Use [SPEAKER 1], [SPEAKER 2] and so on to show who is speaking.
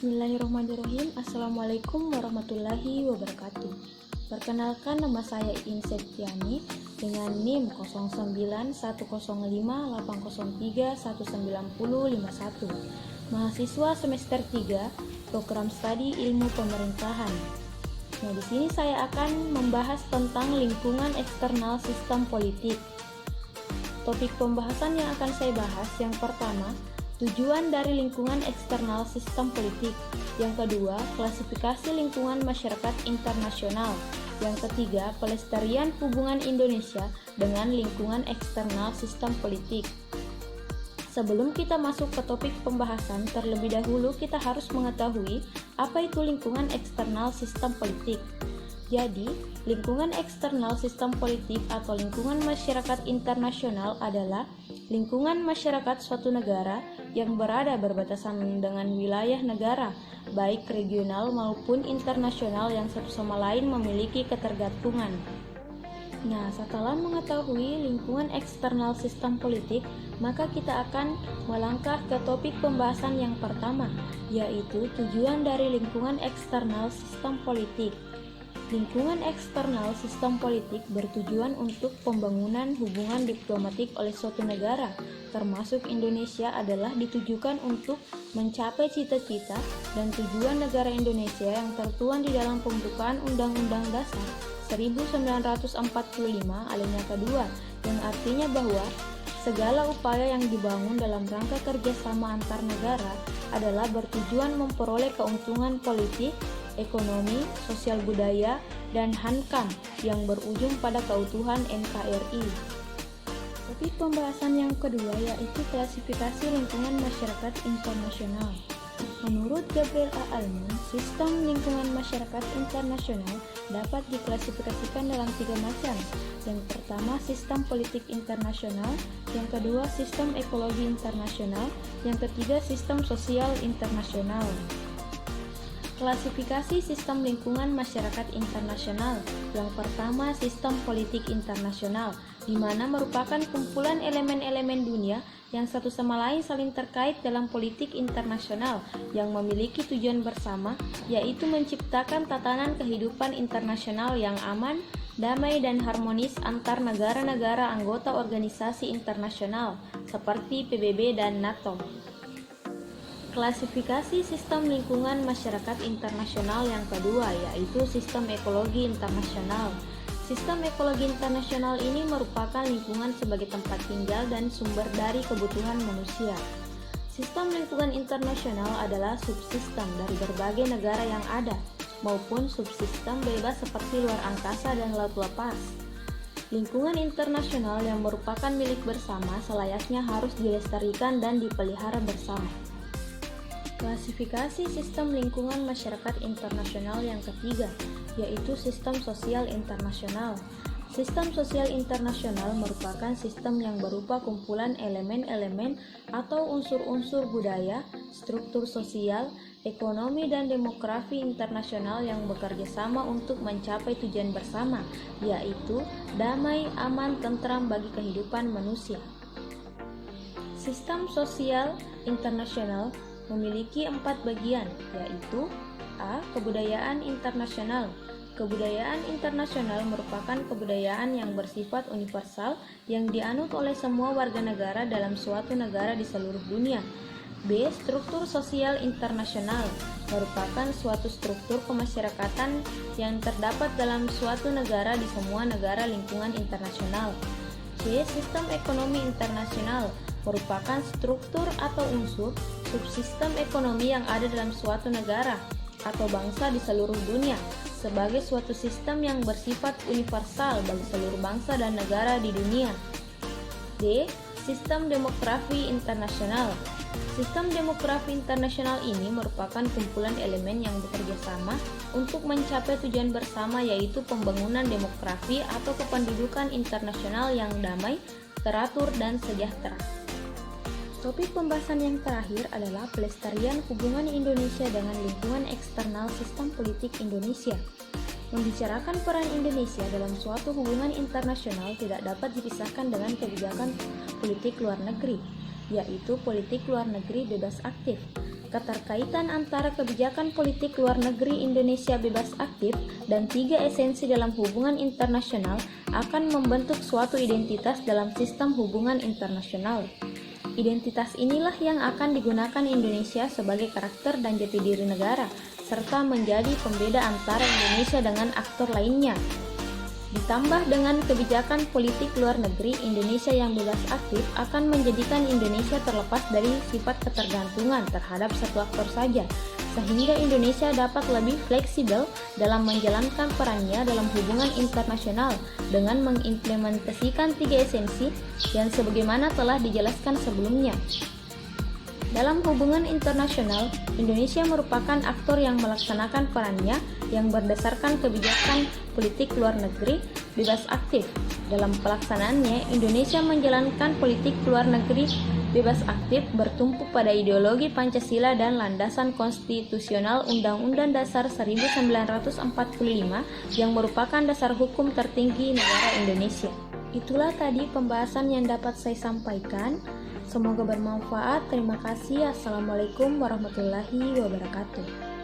[SPEAKER 1] Bismillahirrahmanirrahim. Assalamualaikum warahmatullahi wabarakatuh. Perkenalkan, nama saya Iin Septiani dengan NIM 091108031951, mahasiswa semester 3 program studi ilmu pemerintahan. Nah, di sini saya akan membahas tentang lingkungan eksternal sistem politik. Topik pembahasan yang akan saya bahas, yang pertama, tujuan dari lingkungan eksternal sistem politik. Yang kedua, klasifikasi lingkungan masyarakat internasional. Yang ketiga, pelestarian hubungan Indonesia dengan lingkungan eksternal sistem politik. Sebelum kita masuk ke topik pembahasan, terlebih dahulu kita harus mengetahui apa itu lingkungan eksternal sistem politik. Jadi, lingkungan eksternal sistem politik atau lingkungan masyarakat internasional adalah lingkungan masyarakat suatu negara yang berada berbatasan dengan wilayah negara, baik regional maupun internasional yang satu sama lain memiliki ketergantungan. Nah, setelah mengetahui lingkungan eksternal sistem politik, maka kita akan melangkah ke topik pembahasan yang pertama, yaitu tujuan dari lingkungan eksternal sistem politik. Lingkungan eksternal sistem politik bertujuan untuk pembangunan hubungan diplomatik oleh suatu negara, termasuk Indonesia, adalah ditujukan untuk mencapai cita-cita dan tujuan negara Indonesia yang tertuang di dalam pembukaan Undang-Undang Dasar 1945 alinea kedua, yang artinya bahwa segala upaya yang dibangun dalam rangka kerjasama antar negara adalah bertujuan memperoleh keuntungan politik, ekonomi, sosial budaya, dan hankam yang berujung pada keutuhan NKRI. Topik pembahasan yang kedua yaitu klasifikasi lingkungan masyarakat internasional. Menurut Gabriel A. Alman, sistem lingkungan masyarakat internasional dapat diklasifikasikan dalam 3 macam. Yang pertama, sistem politik internasional. Yang kedua, sistem ekologi internasional. Yang ketiga, sistem sosial internasional. Klasifikasi sistem lingkungan masyarakat internasional. Yang pertama, sistem politik internasional, di mana merupakan kumpulan elemen-elemen dunia yang satu sama lain saling terkait dalam politik internasional yang memiliki tujuan bersama, yaitu menciptakan tatanan kehidupan internasional yang aman, damai, dan harmonis antar negara-negara anggota organisasi internasional seperti PBB dan NATO. Klasifikasi sistem lingkungan masyarakat internasional yang kedua yaitu sistem ekologi internasional. Sistem ekologi internasional ini merupakan lingkungan sebagai tempat tinggal dan sumber dari kebutuhan manusia. Sistem lingkungan internasional adalah subsistem dari berbagai negara yang ada, maupun subsistem bebas seperti luar angkasa dan laut lepas. Lingkungan internasional yang merupakan milik bersama selayaknya harus dilestarikan dan dipelihara bersama. Klasifikasi sistem lingkungan masyarakat internasional yang ketiga, yaitu sistem sosial internasional. Sistem sosial internasional merupakan sistem yang berupa kumpulan elemen-elemen atau unsur-unsur budaya, struktur sosial, ekonomi, dan demografi internasional yang bekerja sama untuk mencapai tujuan bersama, yaitu damai, aman, tentram bagi kehidupan manusia. Sistem sosial internasional memiliki 4 bagian, yaitu A. Kebudayaan internasional. Kebudayaan internasional merupakan kebudayaan yang bersifat universal yang dianut oleh semua warga negara dalam suatu negara di seluruh dunia. B. Struktur sosial internasional merupakan suatu struktur kemasyarakatan yang terdapat dalam suatu negara di semua negara lingkungan internasional. C. Sistem ekonomi internasional merupakan struktur atau unsur subsistem ekonomi yang ada dalam suatu negara atau bangsa di seluruh dunia sebagai suatu sistem yang bersifat universal bagi seluruh bangsa dan negara di dunia. D. Sistem demografi internasional. Sistem demografi internasional ini merupakan kumpulan elemen yang bekerja sama untuk mencapai tujuan bersama, yaitu pembangunan demografi atau kependudukan internasional yang damai, teratur, dan sejahtera. Topik pembahasan yang terakhir adalah pelestarian hubungan Indonesia dengan lingkungan eksternal sistem politik Indonesia. Membicarakan peran Indonesia dalam suatu hubungan internasional tidak dapat dipisahkan dengan kebijakan politik luar negeri, yaitu politik luar negeri bebas aktif. Keterkaitan antara kebijakan politik luar negeri Indonesia bebas aktif dan 3 esensi dalam hubungan internasional akan membentuk suatu identitas dalam sistem hubungan internasional. Identitas inilah yang akan digunakan Indonesia sebagai karakter dan jati diri negara, serta menjadi pembeda antara Indonesia dengan aktor lainnya. Ditambah dengan kebijakan politik luar negeri Indonesia yang bebas aktif akan menjadikan Indonesia terlepas dari sifat ketergantungan terhadap satu aktor saja, sehingga Indonesia dapat lebih fleksibel dalam menjalankan perannya dalam hubungan internasional dengan mengimplementasikan 3 esensi yang sebagaimana telah dijelaskan sebelumnya. Dalam hubungan internasional, Indonesia merupakan aktor yang melaksanakan perannya yang berdasarkan kebijakan politik luar negeri bebas aktif. Dalam pelaksanaannya, Indonesia menjalankan politik luar negeri bebas aktif bertumpu pada ideologi Pancasila dan landasan konstitusional Undang-Undang Dasar 1945 yang merupakan dasar hukum tertinggi negara Indonesia. Itulah tadi pembahasan yang dapat saya sampaikan. Semoga bermanfaat. Terima kasih. Assalamualaikum warahmatullahi wabarakatuh.